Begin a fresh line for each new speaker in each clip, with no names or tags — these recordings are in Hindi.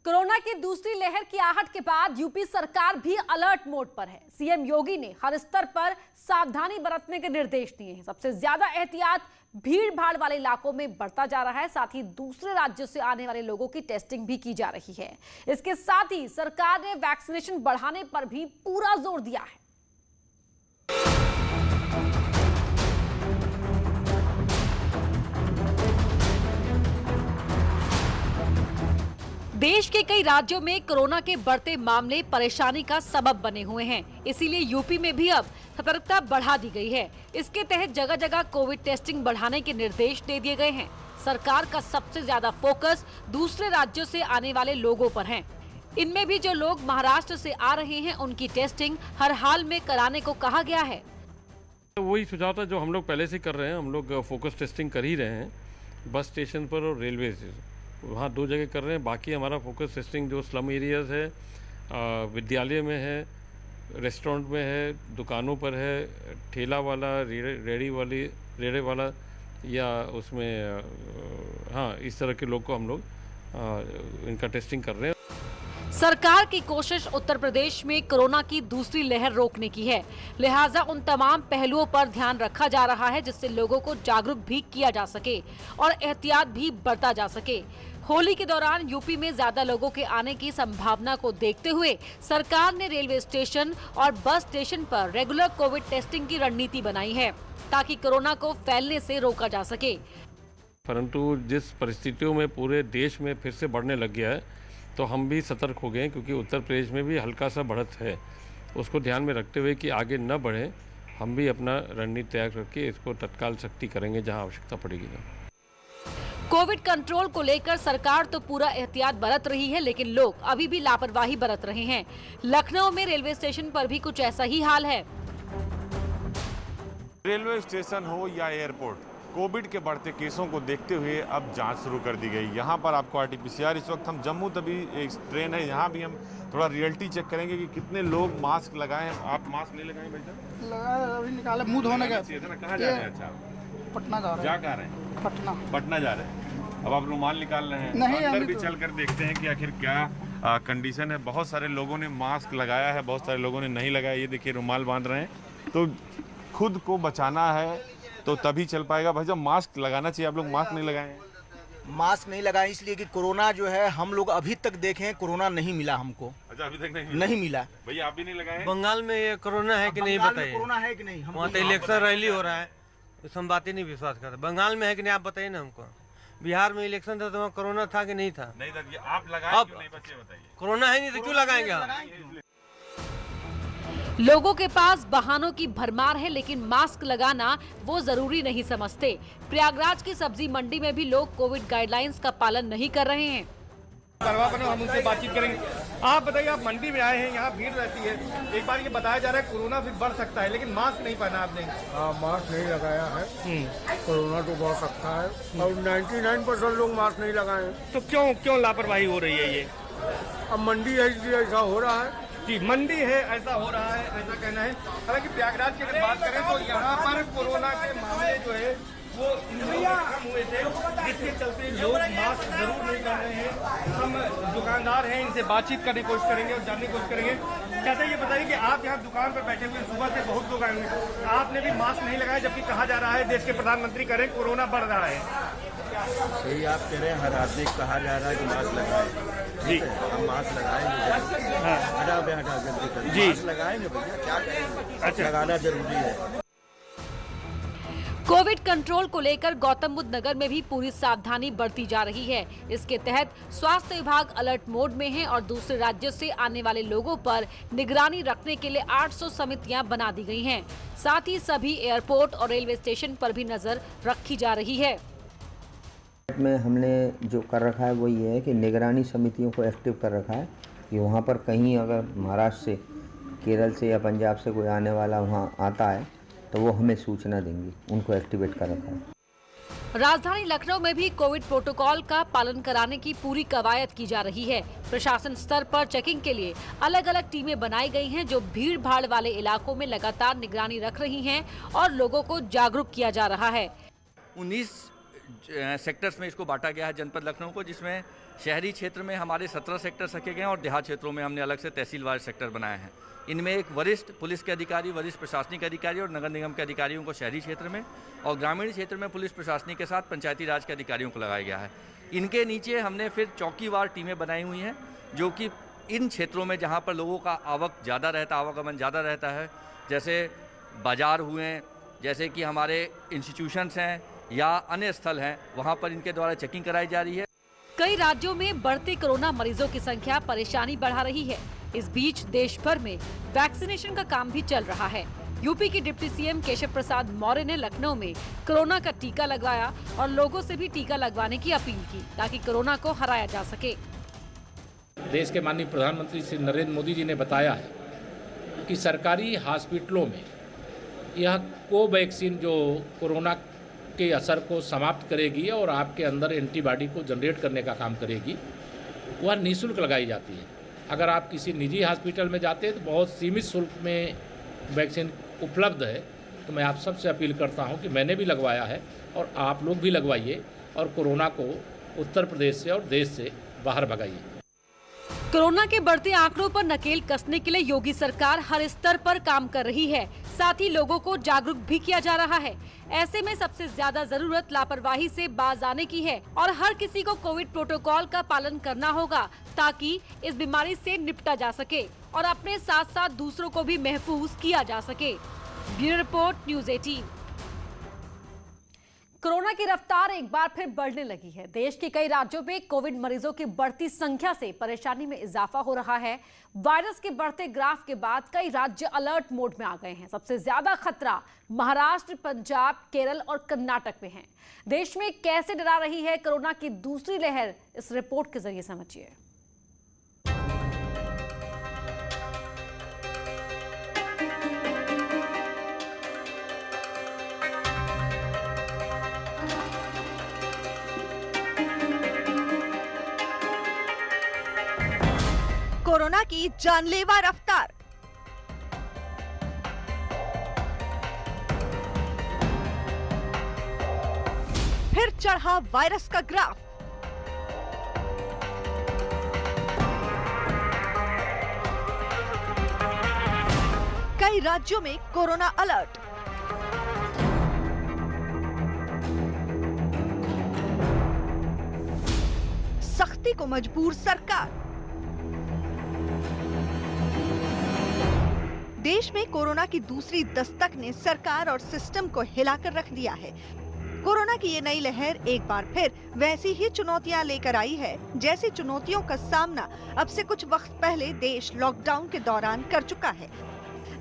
कोरोना की दूसरी लहर की आहट के बाद यूपी सरकार भी अलर्ट मोड पर है। सीएम योगी ने हर स्तर पर सावधानी बरतने के निर्देश दिए हैं। सबसे ज्यादा एहतियात भीड़ भाड़ वाले इलाकों में बढ़ता जा रहा है। साथ ही दूसरे राज्यों से आने वाले लोगों की टेस्टिंग भी की जा रही है। इसके साथ ही सरकार ने वैक्सीनेशन बढ़ाने पर भी पूरा जोर दिया है। देश के कई राज्यों में कोरोना के बढ़ते मामले परेशानी का सबब बने हुए हैं। इसीलिए यूपी में भी अब सतर्कता बढ़ा दी गई है। इसके तहत जगह जगह कोविड टेस्टिंग बढ़ाने के निर्देश दे दिए गए हैं। सरकार का सबसे ज्यादा फोकस दूसरे राज्यों से आने वाले लोगों पर है। इनमें भी जो लोग महाराष्ट्र से आ रहे हैं उनकी टेस्टिंग हर हाल में कराने को कहा गया है।
वही सुझाव था जो हम लोग पहले से कर रहे हैं। हम लोग फोकस टेस्टिंग कर ही रहे हैं, बस स्टेशन पर और रेलवे स्टेशन वहाँ 2 जगह कर रहे हैं। बाकी हमारा फोकस टेस्टिंग जो स्लम एरियाज है, विद्यालय में है, रेस्टोरेंट में है, दुकानों पर है, ठेला वाला, रेड़े वाला या उसमें हाँ इस तरह के लोग को हम लोग इनका टेस्टिंग कर रहे हैं।
सरकार की कोशिश उत्तर प्रदेश में कोरोना की दूसरी लहर रोकने की है। लिहाजा उन तमाम पहलुओं पर ध्यान रखा जा रहा है जिससे लोगों को जागरूक भी किया जा सके और एहतियात भी बरता जा सके। होली के दौरान यूपी में ज्यादा लोगों के आने की संभावना को देखते हुए सरकार ने रेलवे स्टेशन और बस स्टेशन पर रेगुलर कोविड टेस्टिंग की रणनीति बनाई है ताकि कोरोना को फैलने से रोका जा सके।
परंतु जिस परिस्थितियों में पूरे देश में फिर से बढ़ने लग गया है तो हम भी सतर्क हो गए, क्योंकि उत्तर प्रदेश में भी हल्का सा बढ़त है। उसको ध्यान में रखते हुए कि आगे न बढ़े, हम भी अपना रणनीति तैयार करके इसको तत्काल सख्ती करेंगे जहां आवश्यकता पड़ेगी।
कोविड कंट्रोल को लेकर सरकार तो पूरा एहतियात बरत रही है, लेकिन लोग अभी भी लापरवाही बरत रहे हैं। लखनऊ में रेलवे स्टेशन पर भी कुछ ऐसा ही हाल है।
रेलवे स्टेशन हो या एयरपोर्ट, कोविड के बढ़ते केसों को देखते हुए अब जांच शुरू कर दी गई। यहाँ पर आपको आरटीपीसीआर, इस वक्त हम जम्मू तभी एक ट्रेन है, यहाँ भी हम थोड़ा रियलिटी चेक करेंगे कि कितने लोग मास्क लगाए हैं। आप मास्क नहीं लगाए बेटा?
लगाया, अभी निकाला, मुंह धोने का।
कहाँ जा रहे हैं? अच्छा,
पटना जा रहे हैं।
जा कहाँ रहे हैं?
पटना
जा रहे हैं। अब आप रुमाल निकाल रहे हैं?
नहीं,
अंदर भी
तो
चल कर देखते हैं कि आखिर क्या कंडीशन है। बहुत सारे लोगों ने मास्क लगाया है, बहुत सारे लोगों ने नहीं लगाया। ये देखिए रुमाल बांध रहे हैं। तो खुद को बचाना है तो तभी चल पाएगा। भाई जब मास्क लगाना चाहिए, आप लोग मास्क नहीं लगाए हैं।
मास्क नहीं लगाए इसलिए कि कोरोना जो है हम लोग अभी तक देखें कोरोना नहीं मिला हमको।
अच्छा, अभी तक
नहीं मिला।
भैया आप भी नहीं लगाए?
बंगाल में ये कोरोना है कि नहीं बताइए?
कोरोना है कि नहीं?
वहाँ तो इलेक्शन रैली हो रहा है, तो हम बातें नहीं विश्वास करते। बंगाल में है कि नहीं आप बताइए ना हमको। बिहार में इलेक्शन था तो वहाँ कोरोना था कि नहीं था?
नहीं था। आप लगाए क्यों नहीं बच्चे बताइए?
कोरोना है नहीं तो क्यों लगाएंगे आप?
लोगों के पास बहानों की भरमार है, लेकिन मास्क लगाना वो जरूरी नहीं समझते। प्रयागराज की सब्जी मंडी में भी लोग कोविड गाइडलाइंस का पालन नहीं कर रहे हैं।
हम उनसे बातचीत करेंगे। आप बताइए, आप मंडी में आए हैं, यहाँ भीड़ रहती है। एक बार ये बताया जा रहा है कोरोना फिर बढ़ सकता है, लेकिन मास्क नहीं पहना आपने।
हाँ, मास्क नहीं लगाया है। कोरोना तो बढ़ सकता है और 99% लोग मास्क नहीं लगाए।
तो क्यों लापरवाही हो रही है ये?
अब मंडी है इसलिए ऐसा हो रहा है।
जी, मंडी है ऐसा हो रहा है, ऐसा कहना है। हालांकि प्रयागराज की अगर बात करें तो यहाँ पर कोरोना के मामले जो है वो कम हुए थे, जिसके चलते लोग मास्क जरूर नहीं पहन रहे हैं। हम दुकानदार हैं, इनसे बातचीत करने की कोशिश करेंगे और जानने की कोशिश करेंगे। कैसे ये बताइए कि आप यहाँ दुकान पर बैठे हुए, सुबह से बहुत लोग आए हुए, आपने भी मास्क नहीं लगाया, जबकि कहा जा रहा है देश के प्रधानमंत्री करें कोरोना बढ़ रहा है।
सही आप कह रहे हैं, हर आदमी कहा जा रहा है कि मास्क लगाए।
जी,
हम मास्क लगाएंगे।
हाँ,
हटा जल्दी कर जी, मास्क लगाएंगे भैया, क्या करेंगे?
अच्छा,
लगाना जरूरी है।
कोविड कंट्रोल को लेकर गौतम बुद्ध नगर में भी पूरी सावधानी बरती जा रही है। इसके तहत स्वास्थ्य विभाग अलर्ट मोड में है और दूसरे राज्यों से आने वाले लोगों पर निगरानी रखने के लिए 800 समितियां बना दी गई हैं। साथ ही सभी एयरपोर्ट और रेलवे स्टेशन पर भी नजर रखी जा रही है।
में हमने जो कर रखा है वो ये है कि निगरानी समितियों को एक्टिव कर रखा है कि वहाँ पर कहीं अगर महाराष्ट्र से, केरल से या पंजाब से कोई आने वाला वहाँ आता है तो वो हमें सूचना देंगी। उनको एक्टिवेट कर रखा है।
राजधानी लखनऊ में भी कोविड प्रोटोकॉल का पालन कराने की पूरी कवायद की जा रही है। प्रशासन स्तर पर चेकिंग के लिए अलग अलग टीमें बनाई गई हैं जो भीड़ भाड़ वाले इलाकों में लगातार निगरानी रख रही हैं और लोगों को जागरूक किया जा रहा है।
19
सेक्टर्स में इसको बांटा गया है जनपद लखनऊ को, जिसमें शहरी क्षेत्र में हमारे 17 सेक्टर्स रखे गए हैं और देहात क्षेत्रों में हमने अलग से तहसीलवार सेक्टर बनाए हैं। इनमें एक वरिष्ठ पुलिस के अधिकारी, वरिष्ठ प्रशासनिक अधिकारी और नगर निगम के अधिकारियों को शहरी क्षेत्र में और ग्रामीण क्षेत्र में पुलिस प्रशासनिक के साथ पंचायती राज के अधिकारियों को लगाया गया है। इनके नीचे हमने फिर चौकीवार टीमें बनाई हुई हैं, जो कि इन क्षेत्रों में जहाँ पर लोगों का आवागमन ज़्यादा रहता है, जैसे बाजार हुए, जैसे कि हमारे इंस्टीट्यूशंस हैं या अन्य स्थल हैं, वहाँ पर इनके द्वारा चेकिंग कराई जा रही है।
कई राज्यों में बढ़ते कोरोना मरीजों की संख्या परेशानी बढ़ा रही है। इस बीच देश भर में वैक्सीनेशन का काम भी चल रहा है। यूपी के डिप्टी सीएम केशव प्रसाद मौर्य ने लखनऊ में कोरोना का टीका लगवाया और लोगों से भी टीका लगवाने की अपील की ताकि कोरोना को हराया जा सके।
देश के माननीय प्रधानमंत्री श्री नरेंद्र मोदी जी ने बताया है कि सरकारी हॉस्पिटलों में यह कोवैक्सीन जो कोरोना के असर को समाप्त करेगी और आपके अंदर एंटीबॉडी को जनरेट करने का काम करेगी, वह निःशुल्क लगाई जाती है। अगर आप किसी निजी हॉस्पिटल में जाते हैं तो बहुत सीमित शुल्क में वैक्सीन उपलब्ध है। तो मैं आप सबसे अपील करता हूं कि मैंने भी लगवाया है और आप लोग भी लगवाइए और कोरोना को उत्तर प्रदेश से और देश से बाहर भगाइए।
कोरोना के बढ़ते आंकड़ों पर नकेल कसने के लिए योगी सरकार हर स्तर पर काम कर रही है, साथ ही लोगों को जागरूक भी किया जा रहा है। ऐसे में सबसे ज्यादा जरूरत लापरवाही से बाज आने की है और हर किसी को कोविड प्रोटोकॉल का पालन करना होगा ताकि इस बीमारी से निपटा जा सके और अपने साथ साथ दूसरों को भी महफूज किया जा सके। Bureau report, news 18। कोरोना की रफ्तार एक बार फिर बढ़ने लगी है। देश के कई राज्यों में कोविड मरीजों की बढ़ती संख्या से परेशानी में इजाफा हो रहा है। वायरस के बढ़ते ग्राफ के बाद कई राज्य अलर्ट मोड में आ गए हैं। सबसे ज्यादा खतरा महाराष्ट्र, पंजाब, केरल और कर्नाटक में है। देश में कैसे डरा रही है कोरोना की दूसरी लहर, इस रिपोर्ट के जरिए समझिए।
कोरोना की जानलेवा रफ्तार। फिर चढ़ा वायरस का ग्राफ। कई राज्यों में कोरोना अलर्ट। सख्ती को मजबूर सरकार। देश में कोरोना की दूसरी दस्तक ने सरकार और सिस्टम को हिलाकर रख दिया है। कोरोना की ये नई लहर एक बार फिर वैसी ही चुनौतियां लेकर आई है जैसी चुनौतियों का सामना अब से कुछ वक्त पहले देश लॉकडाउन के दौरान कर चुका है।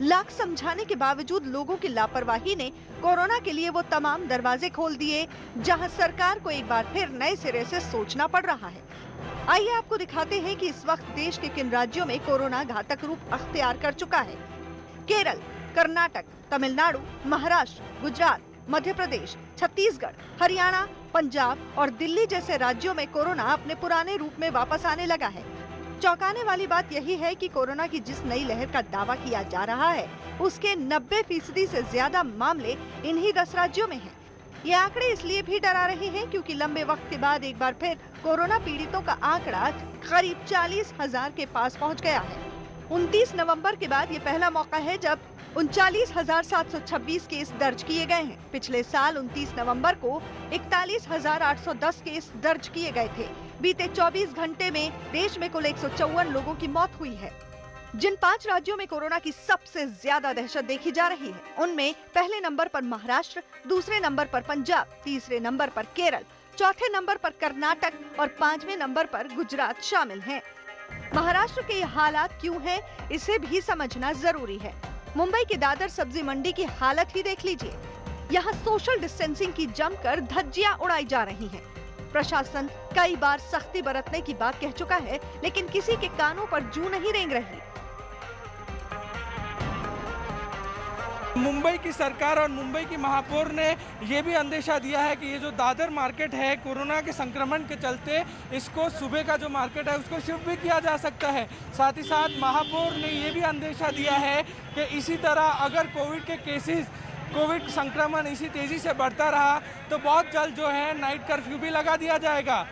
लाख समझाने के बावजूद लोगों की लापरवाही ने कोरोना के लिए वो तमाम दरवाजे खोल दिए जहां सरकार को एक बार फिर नए सिरे से सोचना पड़ रहा है। आइए आपको दिखाते हैं कि इस वक्त देश के किन राज्यों में कोरोना घातक रूप अख्तियार कर चुका है। केरल, कर्नाटक, तमिलनाडु, महाराष्ट्र, गुजरात, मध्य प्रदेश, छत्तीसगढ़, हरियाणा, पंजाब और दिल्ली जैसे राज्यों में कोरोना अपने पुराने रूप में वापस आने लगा है। चौंकाने वाली बात यही है कि कोरोना की जिस नई लहर का दावा किया जा रहा है उसके 90% से ज्यादा मामले इन्हीं 10 राज्यों में हैं। ये आंकड़े इसलिए भी डरा रहे हैं क्योंकि लंबे वक्त के बाद एक बार फिर कोरोना पीड़ितों का आंकड़ा करीब 40,000 के पास पहुँच गया है। 29 नवंबर के बाद ये पहला मौका है जब 39,726 केस दर्ज किए गए हैं। पिछले साल 29 नवंबर को 41,810 केस दर्ज किए गए थे। बीते 24 घंटे में देश में कुल 154 लोगों की मौत हुई है। जिन 5 राज्यों में कोरोना की सबसे ज्यादा दहशत देखी जा रही है उनमें पहले नंबर पर महाराष्ट्र, दूसरे नंबर पर पंजाब, तीसरे नंबर पर केरल, चौथे नंबर पर कर्नाटक और 5वें नंबर पर गुजरात शामिल हैं। महाराष्ट्र के ये हालात क्यों हैं, इसे भी समझना जरूरी है। मुंबई के दादर सब्जी मंडी की हालत ही देख लीजिए। यहाँ सोशल डिस्टेंसिंग की जमकर धज्जियां उड़ाई जा रही हैं। प्रशासन कई बार सख्ती बरतने की बात कह चुका है लेकिन किसी के कानों पर जूं नहीं रेंग रही।
मुंबई की सरकार और मुंबई की महापौर ने ये भी अंदेशा दिया है कि ये जो दादर मार्केट है कोरोना के संक्रमण के चलते इसको सुबह का जो मार्केट है उसको शिफ्ट भी किया जा सकता है। साथ ही साथ महापौर ने ये भी अंदेशा दिया है कि इसी तरह अगर कोविड के केसेस कोविड संक्रमण इसी तेजी से बढ़ता रहा तो बहुत जल्द जो है नाइट कर्फ्यू भी लगा दिया जाएगा।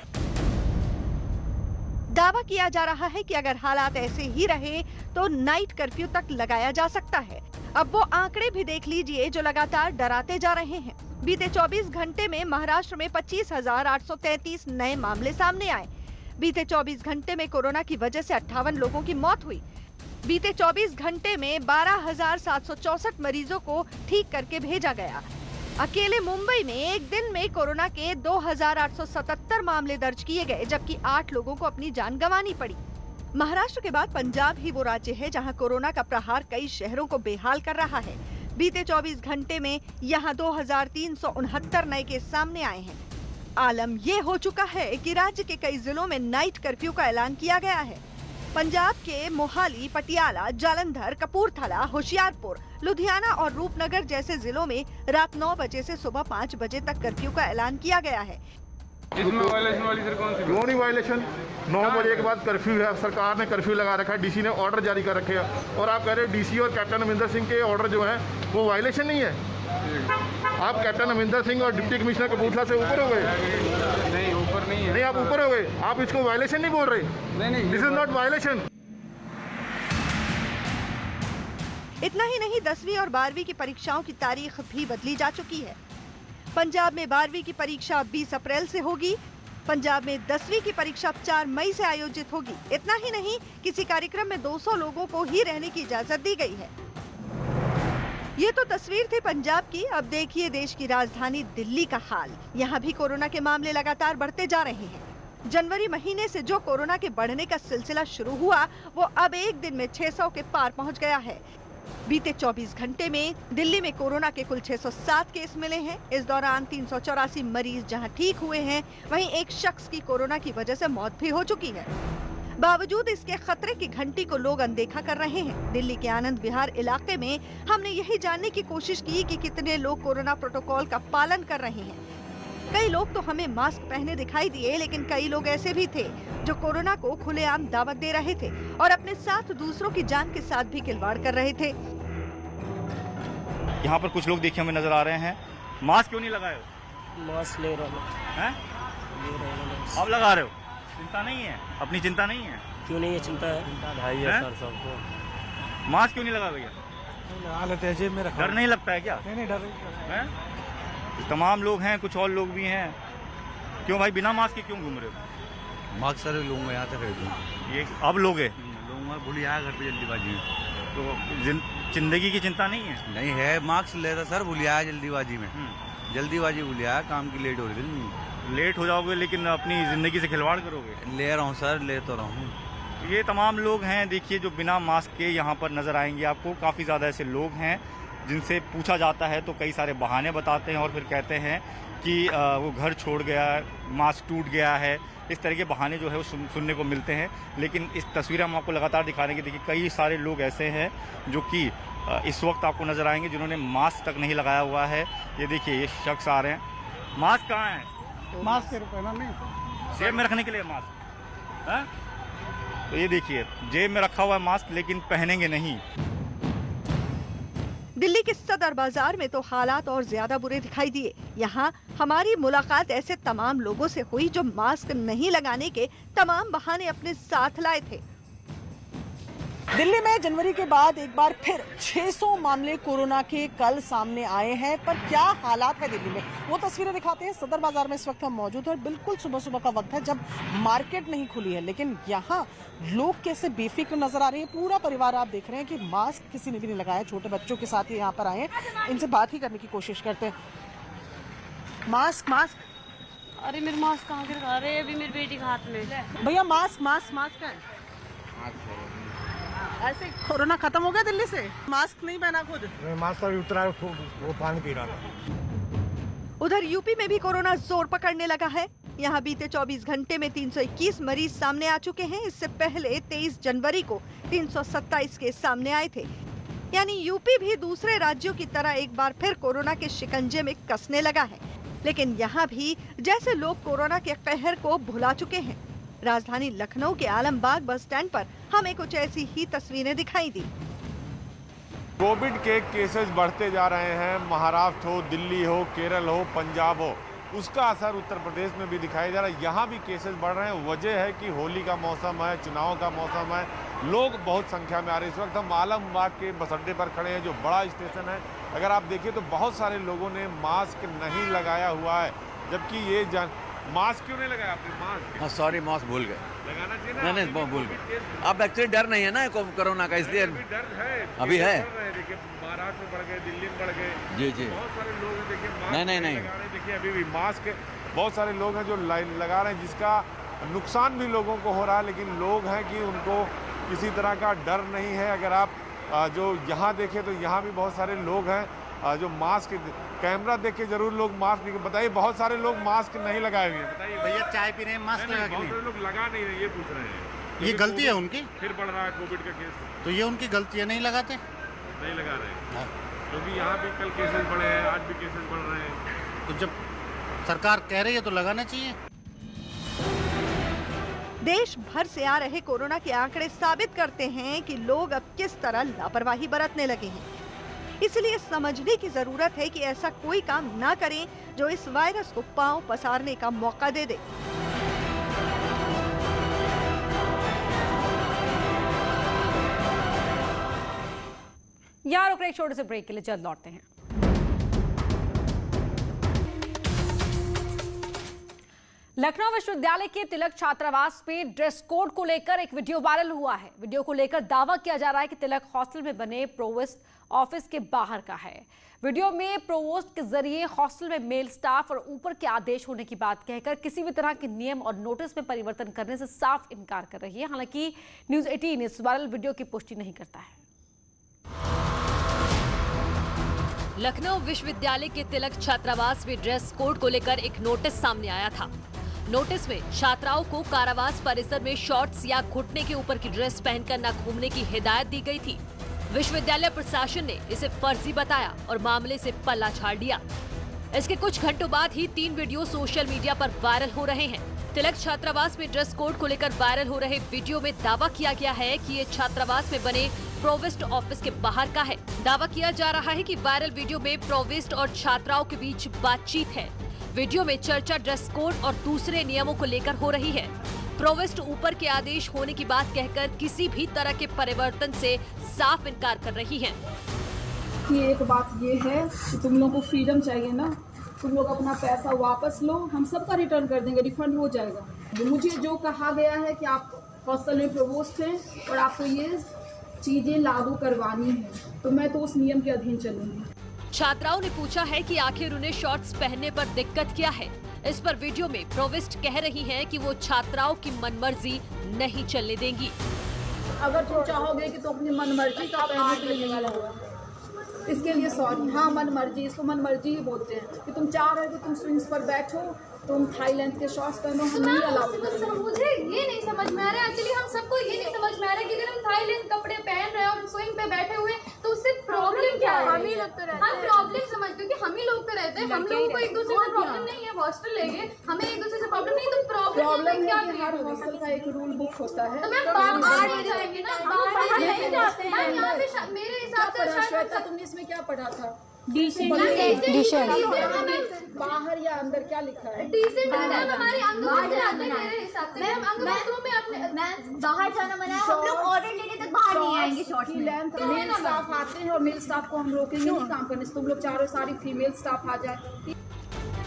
दावा किया जा रहा है कि अगर हालात ऐसे ही रहे तो नाइट कर्फ्यू तक लगाया जा सकता है। अब वो आंकड़े भी देख लीजिए जो लगातार डराते जा रहे हैं। बीते 24 घंटे में महाराष्ट्र में 25,833 नए मामले सामने आए। बीते 24 घंटे में कोरोना की वजह से 58 लोगों की मौत हुई। बीते 24 घंटे में 12,764 मरीजों को ठीक करके भेजा गया। अकेले मुंबई में एक दिन में कोरोना के 2,877 मामले दर्ज किए गए, जबकि 8 लोगों को अपनी जान गंवानी पड़ी। महाराष्ट्र के बाद पंजाब ही वो राज्य है जहां कोरोना का प्रहार कई शहरों को बेहाल कर रहा है। बीते 24 घंटे में यहां 2,369 नए केस सामने आए हैं। आलम ये हो चुका है कि राज्य के कई जिलों में नाइट कर्फ्यू का ऐलान किया गया है। पंजाब के मोहाली, पटियाला, जालंधर, कपूरथला, होशियारपुर, लुधियाना और रूपनगर जैसे जिलों में रात 9 बजे से सुबह 5 बजे तक कर्फ्यू का ऐलान किया गया है।
इसमें वायलेशन वाली सर कौन सी?
क्यों नहीं वायलेशन? 9 बजे के बाद कर्फ्यू है, सरकार ने कर्फ्यू लगा रखा है, डीसी ने ऑर्डर जारी कर रखे हैं और आप कह रहे हैं डीसी और कैप्टन अमरिंदर सिंह के ऑर्डर जो है वो वायलेशन नहीं है। आप कैप्टन अमरिंदर सिंह और डिप्टी कमिश्नर कपूरथला से ऊपर हो गए?
नहीं, ऊपर नहीं है।
नहीं, आप ऊपर हो गए, आप इसको वायलेशन नहीं बोल रहे।
नहीं,
दिस इज नॉट वायलेशन।
इतना ही नहीं, 10वीं और 12वीं की परीक्षाओं की तारीख भी बदली जा चुकी है। पंजाब में 12वीं की परीक्षा 20 अप्रैल से होगी। पंजाब में 10वीं की परीक्षा 4 मई से आयोजित होगी। इतना ही नहीं, किसी कार्यक्रम में 200 लोगों को ही रहने की इजाजत दी गई है। ये तो तस्वीर थी पंजाब की। अब देखिए देश की राजधानी दिल्ली का हाल। यहाँ भी कोरोना के मामले लगातार बढ़ते जा रहे हैं। जनवरी महीने से जो कोरोना के बढ़ने का सिलसिला शुरू हुआ वो अब एक दिन में 600 के पार पहुँच गया है। बीते 24 घंटे में दिल्ली में कोरोना के कुल 607 केस मिले हैं। इस दौरान 384 मरीज जहां ठीक हुए हैं, वहीं एक शख्स की कोरोना की वजह से मौत भी हो चुकी है। बावजूद इसके खतरे की घंटी को लोग अनदेखा कर रहे हैं। दिल्ली के आनंद विहार इलाके में हमने यही जानने की कोशिश की कि कितने लोग कोरोना प्रोटोकॉल का पालन कर रहे हैं। कई लोग तो हमें मास्क पहने दिखाई दिए, लेकिन कई लोग ऐसे भी थे जो कोरोना को खुलेआम दावत दे रहे थे और अपने साथ दूसरों की जान के साथ भी खिलवाड़ कर रहे थे।
यहाँ पर कुछ लोग देखिए हमें नजर आ रहे हैं। मास्क क्यों नहीं लगाए हो?
मास्क ले रहा
हैं? आप लगा रहे हो? चिंता नहीं है? अपनी चिंता नहीं है?
क्यों नहीं है? चिंता है सर सबको।
मास्क क्यों नहीं लगा भैया?
जेब में रखा।
डर नहीं लगता है क्या?
नहीं, डर नहीं।
तमाम लोग हैं, कुछ और लोग भी हैं। क्यों भाई बिना मास्क के क्यों घूम रहे हो?
मास्क सर लूँगा, यहाँ से खरीदूँगा।
ये अब लोगे?
लूँगा, भूल आया घर पे जल्दीबाजी में।
तो जिंदगी की चिंता नहीं है?
नहीं है, मास्क लेता सर, भूल आया जल्दीबाजी में। जल्दीबाजी भूल आया, काम की लेट हो रही थी।
लेट हो जाओगे लेकिन अपनी जिंदगी से खिलवाड़ करोगे?
ले रहा हूँ सर, ले तो रहा हूँ।
ये तमाम लोग हैं देखिए जो बिना मास्क के यहाँ पर नजर आएंगे आपको। काफ़ी ज़्यादा ऐसे लोग हैं जिनसे पूछा जाता है तो कई सारे बहाने बताते हैं और फिर कहते हैं कि वो घर छोड़ गया, मास्क टूट गया है। इस तरह के बहाने जो है वो सुनने को मिलते हैं। लेकिन इस तस्वीर हम आपको लगातार दिखाने की, देखिए कई सारे लोग ऐसे हैं जो कि इस वक्त आपको नज़र आएंगे जिन्होंने मास्क तक नहीं लगाया हुआ है। ये देखिए ये शख्स आ रहे हैं। मास्क कहाँ है?
मास्क सिर्फ पहना नहीं,
जेब में रखने के लिए मास्क है। तो ये देखिए जेब में रखा हुआ है मास्क, लेकिन पहनेंगे नहीं।
दिल्ली के सदर बाजार में तो हालात और ज्यादा बुरे दिखाई दिए। यहाँ हमारी मुलाकात ऐसे तमाम लोगों से हुई जो मास्क नहीं लगाने के तमाम बहाने अपने साथ लाए थे।
दिल्ली में जनवरी के बाद एक बार फिर 600 मामले कोरोना के कल सामने आए हैं। पर क्या हालात है दिल्ली में, वो तस्वीरें दिखाते हैं। सदर बाजार में इस वक्त हम मौजूद हैं। बिल्कुल सुबह सुबह का वक्त है जब मार्केट नहीं खुली है, लेकिन यहाँ लोग कैसे बेफिक्र नजर आ रहे हैं। पूरा परिवार आप देख रहे हैं कि मास्क किसी ने भी नहीं लगाया। छोटे बच्चों के साथ ही यहाँ पर आए हैं, इनसे बात ही करने की कोशिश करते हैं। मास्क मास्क,
अरे मेरे मास्क कहाँ गिरा रहे हैं? अभी मेरी बेटी के हाथ में।
भैया मास्क मास्क मास्क क्या है? ऐसे कोरोना खत्म हो गया दिल्ली से? मास्क नहीं पहना खुद?
मास्क अभी उतरा, वो पानी पी रहा था।
उधर यूपी में भी कोरोना जोर पकड़ने लगा है। यहाँ बीते 24 घंटे में 321 मरीज सामने आ चुके हैं। इससे पहले 23 जनवरी को 327 केस सामने आए थे। यानी यूपी भी दूसरे राज्यों की तरह एक बार फिर कोरोना के शिकंजे में कसने लगा है। लेकिन यहाँ भी जैसे लोग कोरोना के कहर को भुला चुके हैं। राजधानी लखनऊ के आलमबाग बस स्टैंड पर हमें कुछ ऐसी ही तस्वीरें दिखाई दी।
कोविड के केसेस बढ़ते जा रहे हैं। महाराष्ट्र हो, दिल्ली हो, केरल हो, पंजाब हो, उसका असर उत्तर प्रदेश में भी दिखाई दे रहा है। यहाँ भी केसेस बढ़ रहे हैं। वजह है कि होली का मौसम है, चुनाव का मौसम है, लोग बहुत संख्या में आ रहे हैं। इस वक्त हम आलमबाग के बस अड्डे पर खड़े हैं, जो बड़ा स्टेशन है। अगर आप देखिए तो बहुत सारे लोगों ने मास्क नहीं लगाया हुआ है, जबकि ये मास्क क्यों नहीं लगाया आपने? मास्क?
हाँ सॉरी, मास्क भूल गए,
लगाना चाहिए ना।
नहीं भूल गए। अब एक्चुअली डर नहीं है ना कोरोना का, इसलिए
डर है,
अभी है।
देखिए महाराष्ट्र में बढ़ गए, दिल्ली में बढ़ गए,
जी बहुत
सारे लोग हैं। देखिए मास्क
नहीं
देखिए अभी भी मास्क बहुत सारे लोग हैं जो लगा रहे हैं, जिसका नुकसान भी लोगों को हो रहा है। लेकिन लोग हैं कि उनको किसी तरह का डर नहीं है। अगर आप जो यहाँ देखें तो यहाँ भी बहुत सारे लोग हैं जो मास्क, कैमरा देख के जरूर लोग मास्क नहीं। बताइए, बहुत सारे लोग मास्क नहीं लगाए हुए हैं। बताइए
भैया, चाय पी रहे हैं, मास्क लगा के
बहुत सारे लोग लगा नहीं रहे, ये पूछ रहे हैं।
ये गलती है उनकी?
फिर बढ़ रहा है कोविड का केस,
तो ये उनकी गलती है, नहीं लगाते,
नहीं लगा रहे, क्योंकि यहाँ भी कल केसेस बढ़े हैं, आज भी केसेस बढ़ रहे हैं।
तो जब सरकार कह रही है तो लगाना चाहिए।
देश भर से आ रहे कोरोना के आंकड़े साबित करते हैं कि लोग अब किस तरह लापरवाही बरतने लगे हैं। इसलिए समझने की जरूरत है कि ऐसा कोई काम ना करें जो इस वायरस को पांव पसारने का मौका दे दे।
यहाँ रुक रहे एक छोटे से ब्रेक के लिए, जल्द लौटते हैं। लखनऊ विश्वविद्यालय के तिलक छात्रावास में ड्रेस कोड को लेकर एक वीडियो वायरल हुआ है। वीडियो को लेकर दावा किया जा रहा है कि तिलक हॉस्टल में बने प्रोवोस्ट ऑफिस के बाहर का है। वीडियो में प्रोवोस्ट के जरिए हॉस्टल में मेल स्टाफ और ऊपर के आदेश होने की बात कहकर किसी भी तरह के नियम और नोटिस में परिवर्तन करने से साफ इनकार कर रही है। हालांकि न्यूज़ 18 इस वायरल वीडियो की पुष्टि नहीं करता है।
लखनऊ विश्वविद्यालय के तिलक छात्रावास में ड्रेस कोड को लेकर एक नोटिस सामने आया था। नोटिस में छात्राओं को कारावास परिसर में शॉर्ट्स या घुटने के ऊपर की ड्रेस पहनकर न घूमने की हिदायत दी गई थी। विश्वविद्यालय प्रशासन ने इसे फर्जी बताया और मामले से पल्ला झाड़ दिया। इसके कुछ घंटों बाद ही 3 वीडियो सोशल मीडिया पर वायरल हो रहे हैं। तिलक छात्रावास में ड्रेस कोड को लेकर वायरल हो रहे वीडियो में दावा किया गया है कि ये छात्रावास में बने प्रोवोस्ट ऑफिस के बाहर का है। दावा किया जा रहा है कि वायरल वीडियो में प्रोवोस्ट और छात्राओं के बीच बातचीत है। वीडियो में चर्चा ड्रेस कोड और दूसरे नियमों को लेकर हो रही है। प्रोवोस्ट ऊपर के आदेश होने की बात कहकर किसी भी तरह के परिवर्तन से साफ इनकार कर रही है।
ये एक बात ये है कि तुम लोगों को फ्रीडम चाहिए ना, तुम लोग अपना पैसा वापस लो, हम सबका रिटर्न कर देंगे, रिफंड हो जाएगा। मुझे जो कहा गया है कि आप हॉस्टल में प्रोवोस्ट हैं और आपको ये चीजें लागू करवानी है, तो मैं तो उस नियम के अधीन चलूंगी।
छात्राओं ने पूछा है कि आखिर उन्हें शॉर्ट्स पहनने पर दिक्कत क्या है। इस पर वीडियो में प्रोवोस्ट कह रही हैं कि वो छात्राओं की मनमर्जी नहीं चलने देंगी।
अगर तुम चाहोगे कि तुम अपनी मनमर्जी का पहनने के लिए नहीं होगा, इसके लिए सॉरी। हाँ, मनमर्जी, इसको मनमर्जी ही बोलते हैं कि तुम चाह रहे हो कि तुम स्विंग्स पर बैठो, तुम थाईलैंड के शॉर्ट्स पहनो, हम नहीं अलाउ करेंगे।
मुझे ये नहीं समझ में आ रहा है, एक्चुअली हम सबको ये नहीं समझ में आ रहा है कि अगर हम थाईलैंड कपड़े पहन रहे हैं और स्विंग पे बैठे हुए तो उससे प्रॉब्लम क्या है? हम ही लोग तो रहते हैं, हम प्रॉब्लम समझते हैं कि हम ही लोग तो रहते हैं, हम लोगों को एक दूसरे से प्रॉब्लम नहीं है। हॉस्टल लेंगे, हमें एक दूसरे से प्रॉब्लम नहीं, तो प्रॉब्लम क्या?
हर हॉस्टल का एक रूल बुक होता है।
तो मैम बाहर ले जाएंगे ना, बाहर नहीं जाते हैं। यहाँ पे मेरे हिसाब से
श्वेता, तुमने इसमें क्या पढ़ा था? बाहर या अंदर क्या लिखा है?
डिसेंट हमारे अंगों से आते हैं मेरे हिसाब से। हम अंगों में अपने बाहर जाना मना है, हम लोग ऑर्डर लेने तक बाहर नहीं आएंगे शॉर्ट्स में।
मेल स्टाफ आते हैं और मेल स्टाफ को हम रोकेंगे नहीं काम करने से। तुम लोग चारों सारी फीमेल स्टाफ आ जाए।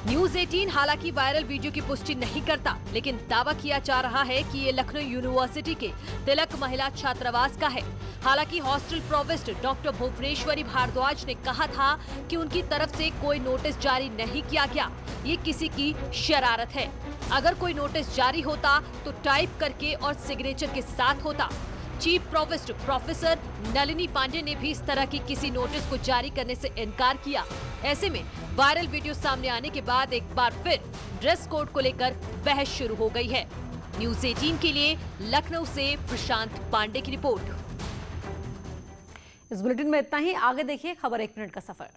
न्यूज़ 18 हालांकि वायरल वीडियो की पुष्टि नहीं करता, लेकिन दावा किया जा रहा है कि ये लखनऊ यूनिवर्सिटी के तिलक महिला छात्रावास का है। हालांकि hostel provost doctor Bhuvneshwari Bhardwaj ने कहा था कि उनकी तरफ से कोई नोटिस जारी नहीं किया गया, ये किसी की शरारत है। अगर कोई नोटिस जारी होता तो टाइप करके और सिग्नेचर के साथ होता। Chief provost professor Nalini Pandey ने भी इस तरह की किसी नोटिस को जारी करने से इनकार किया। ऐसे में वायरल वीडियो सामने आने के बाद एक बार फिर ड्रेस कोड को लेकर बहस शुरू हो गई है। न्यूज़ 18 के लिए लखनऊ से प्रशांत पांडे की रिपोर्ट।
इस बुलेटिन में इतना ही। आगे देखिए खबर 1 मिनट का सफर।